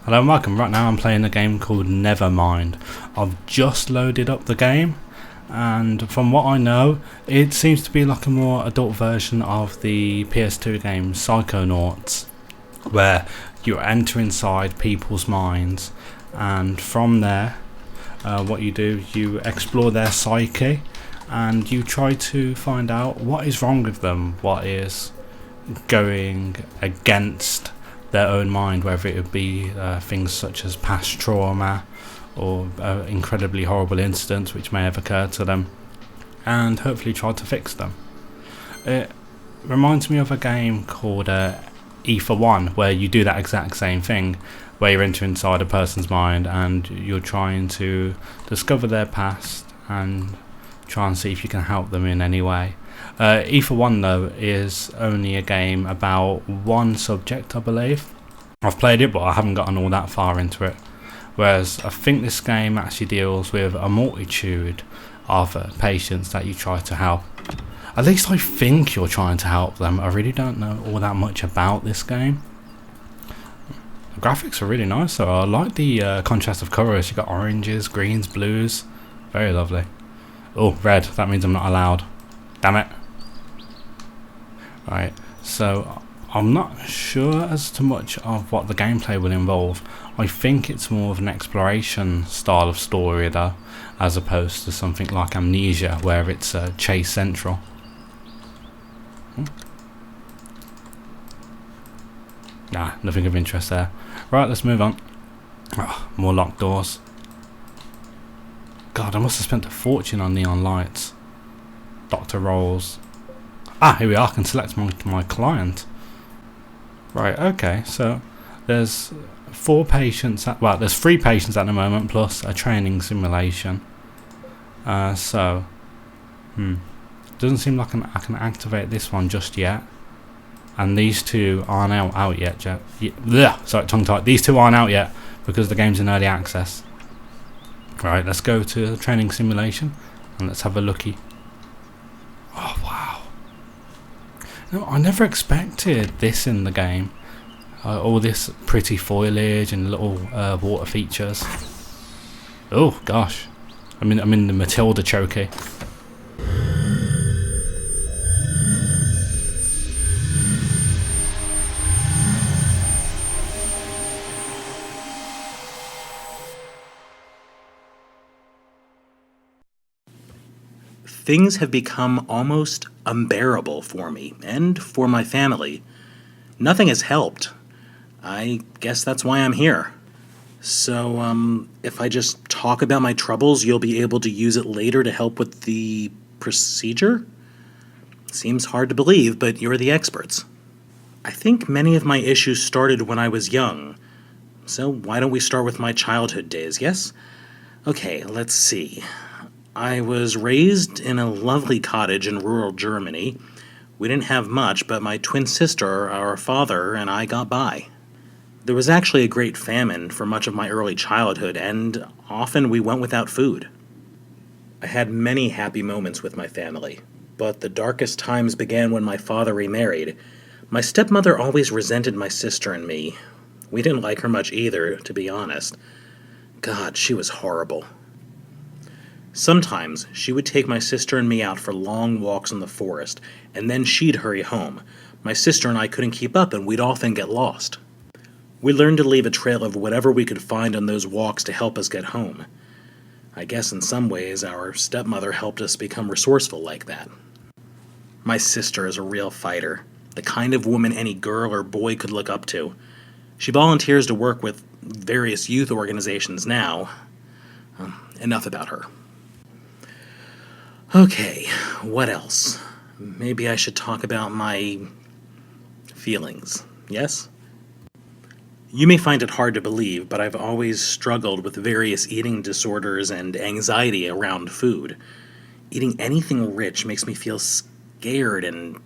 Hello and welcome. Right now I'm playing a game called Nevermind. I've just loaded up the game, and from what I know it seems to be like a more adult version of the PS2 game Psychonauts, where you enter inside people's minds, and from there what you do, you explore their psyche and you try to find out what is wrong with them, what is going against their own mind, whether it would be things such as past trauma or incredibly horrible incidents which may have occurred to them, and hopefully try to fix them. It reminds me of a game called E for One, where you do that exact same thing, where you enter inside a person's mind and you're trying to discover their past and try and see if you can help them in any way. E for One though is only a game about one subject, I believe. I've played it but I haven't gotten all that far into it, whereas I think this game actually deals with a multitude of patients that you try to help. At least I think you're trying to help them. I really don't know all that much about this game. The graphics are really nice though. I like the contrast of colours. You've got oranges, greens, blues. Very lovely. Oh, red. That means I'm not allowed. Damn it. Right, so I'm not sure as to much of what the gameplay will involve. I think it's more of an exploration style of story though, as opposed to something like Amnesia where it's chase central. Nah, nothing of interest there. Right, let's move on. Oh, more locked doors. God, I must have spent a fortune on neon lights. Doctor rolls. Ah, here we are. I can select my client. Right, okay, so there's there's 3 patients at the moment plus a training simulation. Doesn't seem like I can activate this one just yet. And these two aren't out yet. Sorry, tongue tied. These two aren't out yet because the game's in early access. Right, let's go to the training simulation and let's have a looky. Oh wow! No, I never expected this in the game. All this pretty foliage and little water features. Oh gosh, I'm in the Matilda choky. Things have become almost unbearable for me, and for my family. Nothing has helped. I guess that's why I'm here. So, if I just talk about my troubles, you'll be able to use it later to help with the procedure? Seems hard to believe, but you're the experts. I think many of my issues started when I was young. So why don't we start with my childhood days, yes? Okay, let's see. I was raised in a lovely cottage in rural Germany. We didn't have much, but my twin sister, our father, and I got by. There was actually a great famine for much of my early childhood, and often we went without food. I had many happy moments with my family, but the darkest times began when my father remarried. My stepmother always resented my sister and me. We didn't like her much either, to be honest. God, she was horrible. Sometimes she would take my sister and me out for long walks in the forest, and then she'd hurry home. My sister and I couldn't keep up, and we'd often get lost. We learned to leave a trail of whatever we could find on those walks to help us get home. I guess in some ways our stepmother helped us become resourceful like that. My sister is a real fighter, the kind of woman any girl or boy could look up to. She volunteers to work with various youth organizations now. Enough about her. Okay, what else? Maybe I should talk about my feelings, yes? You may find it hard to believe, but I've always struggled with various eating disorders and anxiety around food. Eating anything rich makes me feel scared and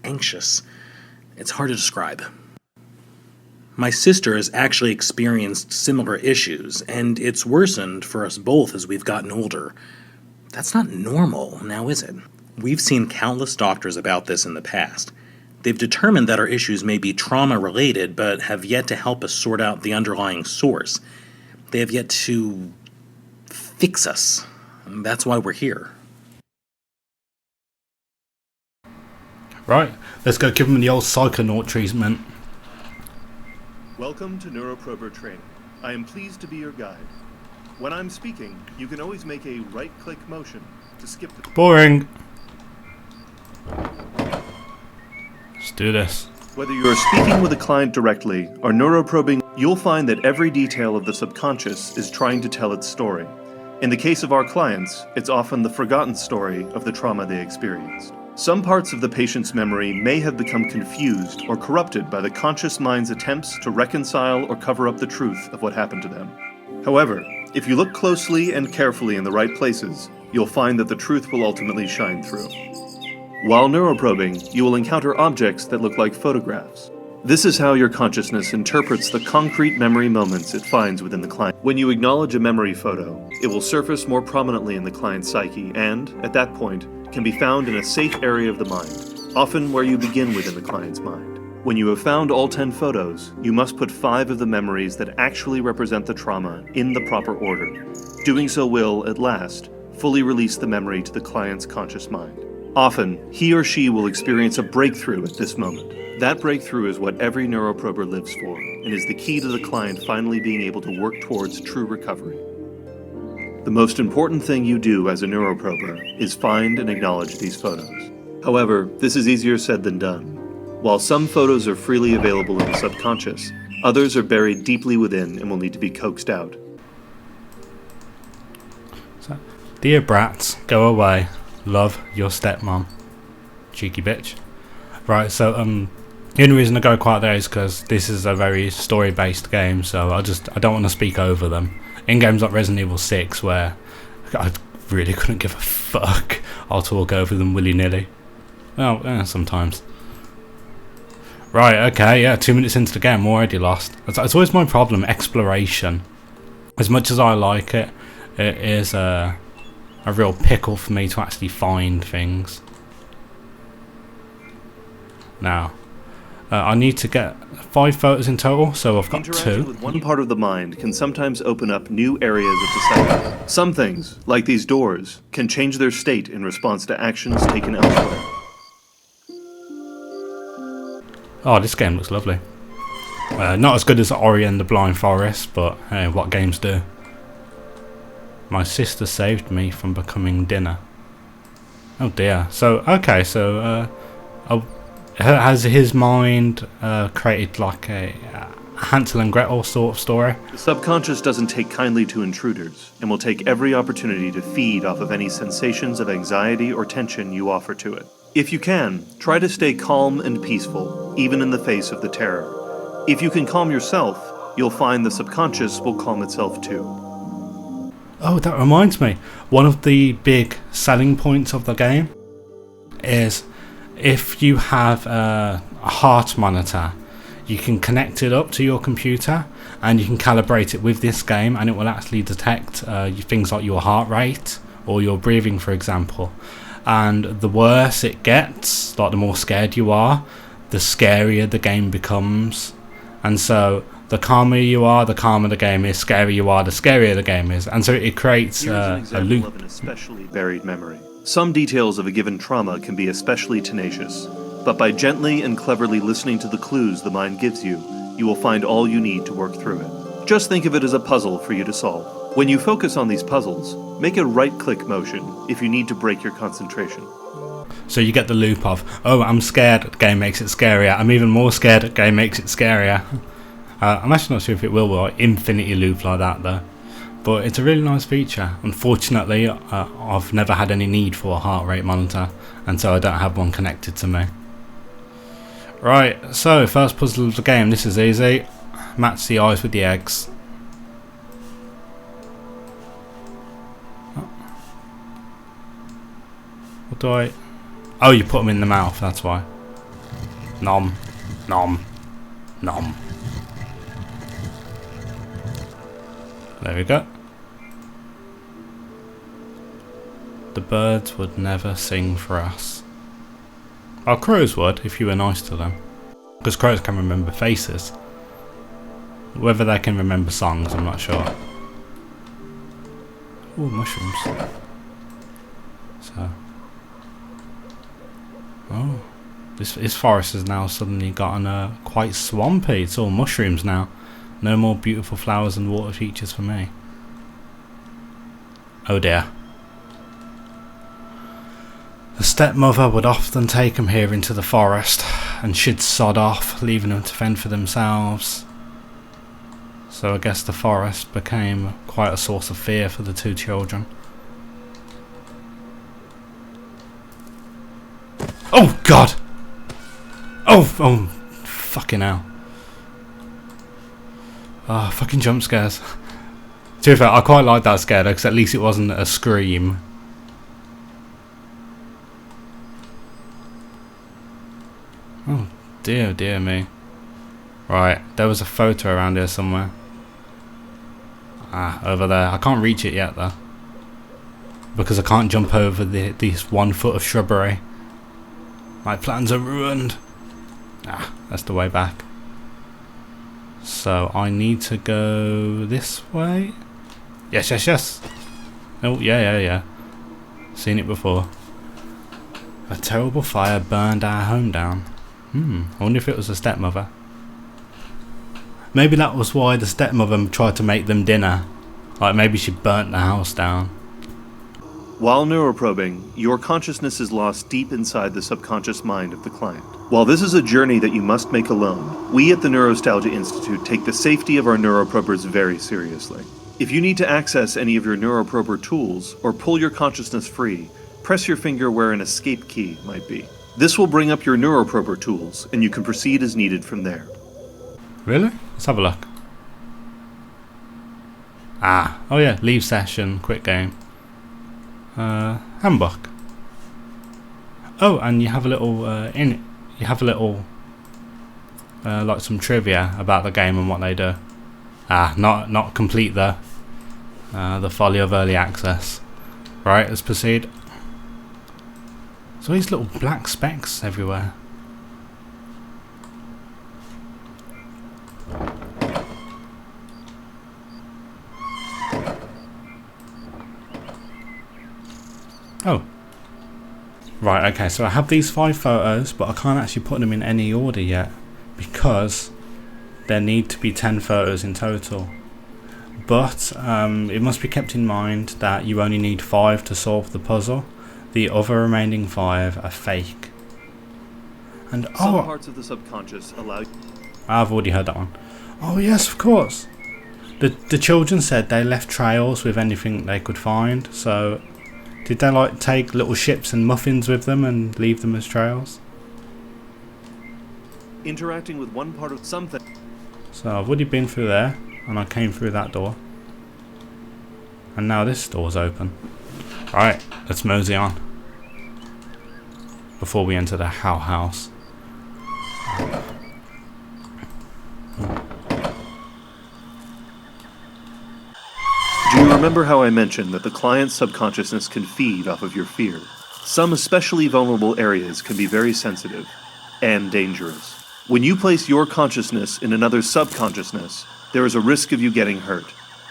anxious. It's hard to describe. My sister has actually experienced similar issues, and it's worsened for us both as we've gotten older. That's not normal, now is it? We've seen countless doctors about this in the past. They've determined that our issues may be trauma-related, but have yet to help us sort out the underlying source. They have yet to fix us. And that's why we're here. Right, let's go give them the old psychonaut treatment. Welcome to Neuroprober training. I am pleased to be your guide. When I'm speaking, you can always make a right-click motion to skip the... Boring. Let's do this. Whether you're speaking with a client directly or neuroprobing, you'll find that every detail of the subconscious is trying to tell its story. In the case of our clients, it's often the forgotten story of the trauma they experienced. Some parts of the patient's memory may have become confused or corrupted by the conscious mind's attempts to reconcile or cover up the truth of what happened to them. However, if you look closely and carefully in the right places, you'll find that the truth will ultimately shine through. While neuroprobing, you will encounter objects that look like photographs. This is how your consciousness interprets the concrete memory moments it finds within the client. When you acknowledge a memory photo, it will surface more prominently in the client's psyche and, at that point, can be found in a safe area of the mind, often where you begin within the client's mind. When you have found all 10 photos, you must put 5 of the memories that actually represent the trauma in the proper order. Doing so will, at last, fully release the memory to the client's conscious mind. Often, he or she will experience a breakthrough at this moment. That breakthrough is what every neuroprober lives for, and is the key to the client finally being able to work towards true recovery. The most important thing you do as a neuroprober is find and acknowledge these photos. However, this is easier said than done. While some photos are freely available in the subconscious, others are buried deeply within and will need to be coaxed out. So, dear brats, go away. Love, your stepmom. Cheeky bitch. Right, so the only reason I go quiet there is because this is a very story-based game, so I don't want to speak over them. In games like Resident Evil 6, where I really couldn't give a fuck, I'll talk over them willy-nilly. Well, sometimes. Right, okay, yeah, 2 minutes into the game, I'm already lost. It's always my problem, exploration. As much as I like it, it is a real pickle for me to actually find things. Now, I need to get 5 photos in total, so I've got 2. Interacting with one part of the mind can sometimes open up new areas of the psyche. Some things, like these doors, can change their state in response to actions taken elsewhere. Oh, this game looks lovely. Not as good as Ori and the Blind Forest, but hey, what games do? My sister saved me from becoming dinner. Oh dear. So, okay, so has his mind created like a Hansel and Gretel sort of story? The subconscious doesn't take kindly to intruders, and will take every opportunity to feed off of any sensations of anxiety or tension you offer to it. If you can, try to stay calm and peaceful, even in the face of the terror. If you can calm yourself, you'll find the subconscious will calm itself too. Oh, that reminds me. One of the big selling points of the game is if you have a heart monitor, you can connect it up to your computer and you can calibrate it with this game, and it will actually detect things like your heart rate or your breathing, for example. And the worse it gets, like the more scared you are, the scarier the game becomes. And so the calmer you are, the calmer the game is. Scarier you are, the scarier the game is. And so it creates a loop. Of an especially buried memory. Some details of a given trauma can be especially tenacious, but by gently and cleverly listening to the clues the mind gives you, you will find all you need to work through it. Just think of it as a puzzle for you to solve. When you focus on these puzzles, make a right-click motion if you need to break your concentration. So you get the loop of, oh, I'm scared, the game makes it scarier. I'm even more scared, the game makes it scarier. I'm actually not sure if it will infinity loop like that though. But it's a really nice feature. Unfortunately, I've never had any need for a heart rate monitor, and so I don't have one connected to me. Right, so first puzzle of the game, this is easy. Match the eyes with the eggs. What do I... Oh, you put them in the mouth, that's why. Nom, nom, nom. There we go. The birds would never sing for us. Oh, crows would, if you were nice to them. Because crows can remember faces. Whether they can remember songs, I'm not sure. Oh, mushrooms. So. Oh. This forest has now suddenly gotten quite swampy. It's all mushrooms now. No more beautiful flowers and water features for me. Oh dear. The stepmother would often take them here into the forest, and she'd sod off, leaving them to fend for themselves. So I guess the forest became quite a source of fear for the two children. Oh God! Oh, fucking hell. Oh, fucking jump scares. To be fair, I quite like that scare though, because at least it wasn't a scream. Oh, dear me. Right, there was a photo around here somewhere. Ah, over there. I can't reach it yet though, because I can't jump over this 1 foot of shrubbery. My plans are ruined. Ah, that's the way back. So I need to go this way. Yes. Oh, yeah. Seen it before. A terrible fire burned our home down. I wonder if it was the stepmother. Maybe that was why the stepmother tried to make them dinner. Like maybe she burnt the house down. While neuroprobing, your consciousness is lost deep inside the subconscious mind of the client. While this is a journey that you must make alone, we at the Neurostalgia Institute take the safety of our neuroprobers very seriously. If you need to access any of your neuroprober tools or pull your consciousness free, press your finger where an escape key might be. This will bring up your neuroprober tools, and you can proceed as needed from there. Really? Let's have a look. Ah, oh yeah, leave session, quit game. Handbook. Oh, and you have a little in it. You have a little like some trivia about the game and what they do. Ah, not complete though. The folly of early access. Right, let's proceed. So these little black specks everywhere. Oh. Right, okay, so I have these 5 photos, but I can't actually put them in any order yet, because there need to be 10 photos in total. But it must be kept in mind that you only need 5 to solve the puzzle. The other remaining 5 are fake. And Some parts of the subconscious allow... I've already heard that one. Oh yes, of course. The children said they left trails with anything they could find, so... Did they like take little ships and muffins with them and leave them as trails? Interacting with one part of something. So I've already been through there, and I came through that door. And now this door's open. Right, let's mosey on. Before we enter the house. Do you remember how I mentioned that the client's subconsciousness can feed off of your fear? Some especially vulnerable areas can be very sensitive and dangerous. When you place your consciousness in another's subconsciousness, there is a risk of you getting hurt,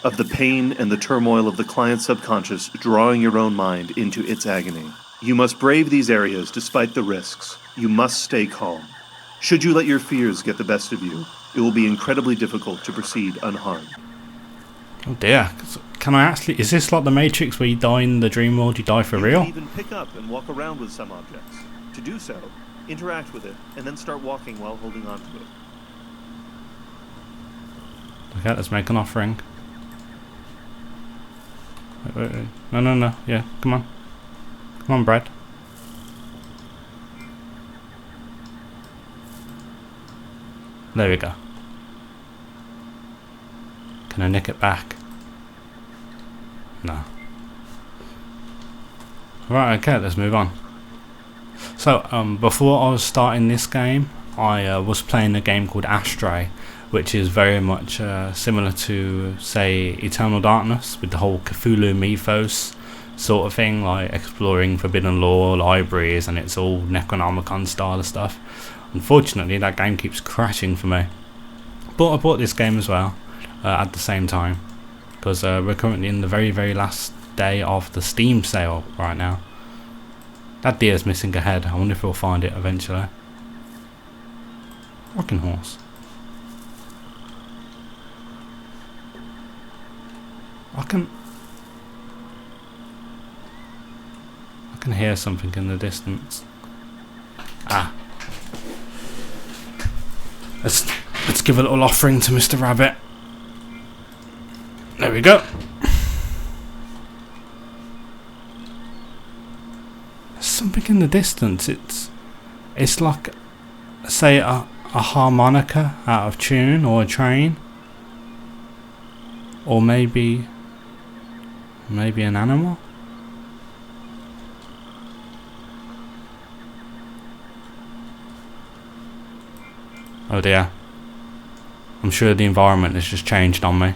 of the pain and the turmoil of the client's subconscious drawing your own mind into its agony. You must brave these areas despite the risks. You must stay calm. Should you let your fears get the best of you, it will be incredibly difficult to proceed unharmed. Oh dear. Can I actually... Is this like the Matrix where you die in the dream world, you die for real? You can even pick up and walk around with some objects. To do so, interact with it, and then start walking while holding on to it. Okay, let's make an offering. Wait. No. Yeah, come on. Come on, Brad. There we go. Can I nick it back? No. Right, okay, let's move on. So, before I was starting this game, I was playing a game called Astray, which is very much similar to, say, Eternal Darkness, with the whole Cthulhu mythos. sort of thing, like exploring Forbidden Lore libraries, and it's all Necronomicon style of stuff. Unfortunately, that game keeps crashing for me. But I bought this game as well at the same time, because we're currently in the very, very last day of the Steam sale right now. That deer's missing a head. I wonder if we'll find it eventually. Rocking horse. I can hear something in the distance. Ah. Let's give a little offering to Mr. Rabbit. There we go. There's something in the distance. It's like, say, a harmonica out of tune, or a train, or maybe an animal. Oh dear. I'm sure the environment has just changed on me.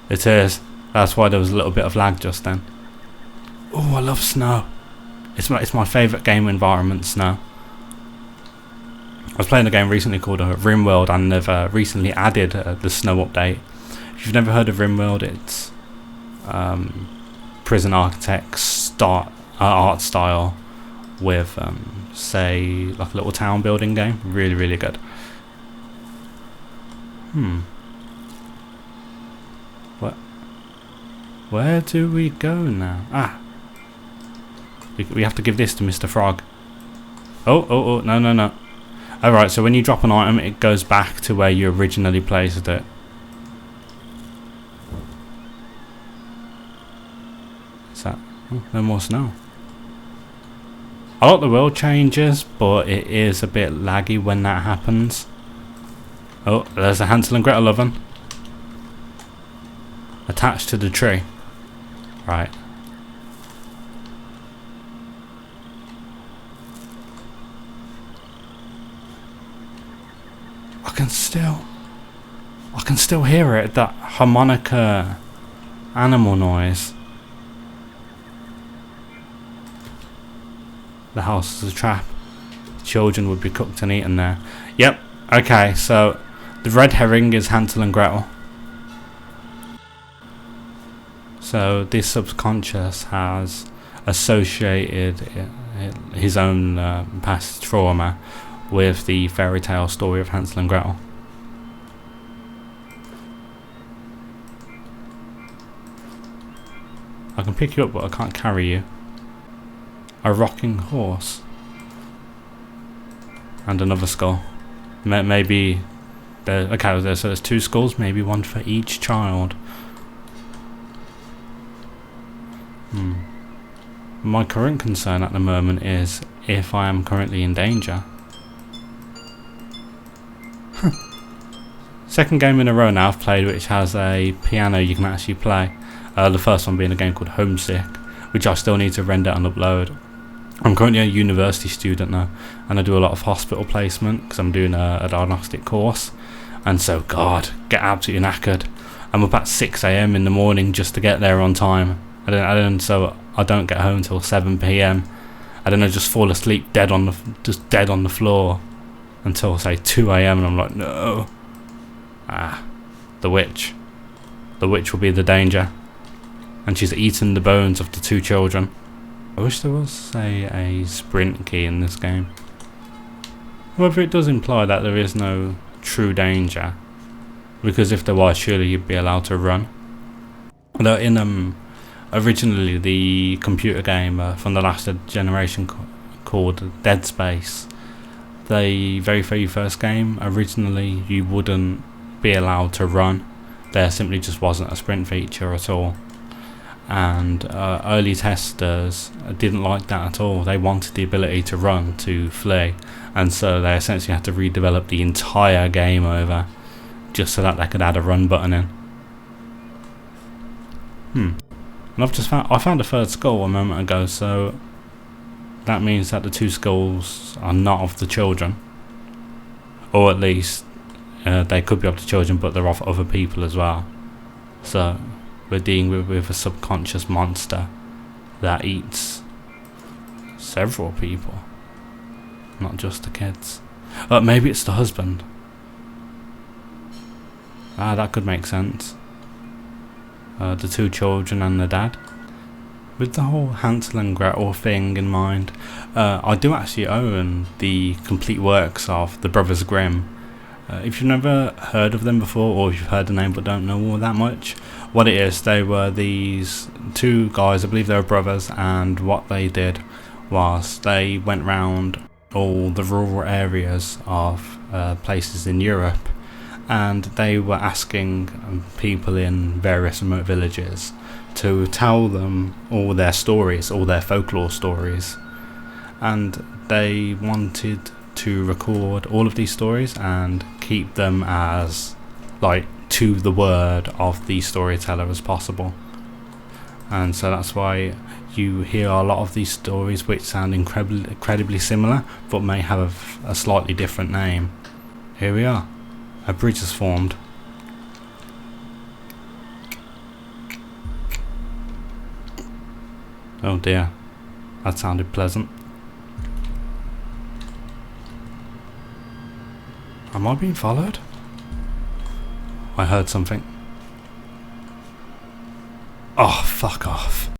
It is. That's why there was a little bit of lag just then. Oh, I love snow. It's my favourite game environment, snow. I was playing a game recently called RimWorld, and they've recently added the snow update. If you've never heard of RimWorld, it's Prison Architect's art style with, say, like a little town building game. Really, really good. Where do we go now? Ah. We have to give this to Mr. Frog. Oh, no. Alright, so when you drop an item, it goes back to where you originally placed it. Is that... Oh, no more snow. I like the world changes, but it is a bit laggy when that happens. Oh, there's a Hansel and Gretel oven. Attached to the tree. Right. I can still hear it, that harmonica animal noise. The house is a trap. Children would be cooked and eaten there. Yep, okay, so the red herring is Hansel and Gretel. So this subconscious has associated his own past trauma with the fairy tale story of Hansel and Gretel. I can pick you up, but I can't carry you. A rocking horse. And another skull. Maybe... okay, so there's two skulls, maybe one for each child. My current concern at the moment is if I am currently in danger. Second game in a row now I've played which has a piano you can actually play. The first one being a game called Homesick, which I still need to render and upload. I'm currently a university student now, and I do a lot of hospital placement because I'm doing a diagnostic course, and so God, get absolutely knackered. I'm up at 6 AM in the morning just to get there on time. So I don't get home till 7 PM, and then I just fall asleep dead on the floor until say 2 AM, and I'm like, no. The witch will be the danger, and she's eaten the bones of the two children. I wish there was, say, a sprint key in this game. However, it does imply that there is no true danger, because if there was, surely you'd be allowed to run. Although in originally the computer game from the last generation called Dead Space, the very, very first game, originally you wouldn't be allowed to run. There simply just wasn't a sprint feature at all. And early testers didn't like that at all. They wanted the ability to run, to flee, and so they essentially had to redevelop the entire game over just so that they could add a run button in. And I found a third skull a moment ago, so that means that the two skulls are not of the children, or at least They could be of the children, but they're of other people as well. So we're dealing with a subconscious monster that eats several people, not just the kids. Maybe it's the husband. That could make sense. The two children and the dad. With the whole Hansel and Gretel thing in mind, I do actually own the complete works of the Brothers Grimm. If you've never heard of them before, or if you've heard the name but don't know all that much, what it is, they were these two guys, I believe they were brothers, and what they did was they went round all the rural areas of places in Europe, and they were asking people in various remote villages to tell them all their stories, all their folklore stories, and they wanted to record all of these stories and keep them as like to the word of the storyteller as possible. And so that's why you hear a lot of these stories which sound incredibly similar but may have a slightly different name. Here we are, a bridge has formed. Oh dear, that sounded pleasant. Am I being followed? I heard something. Oh, fuck off.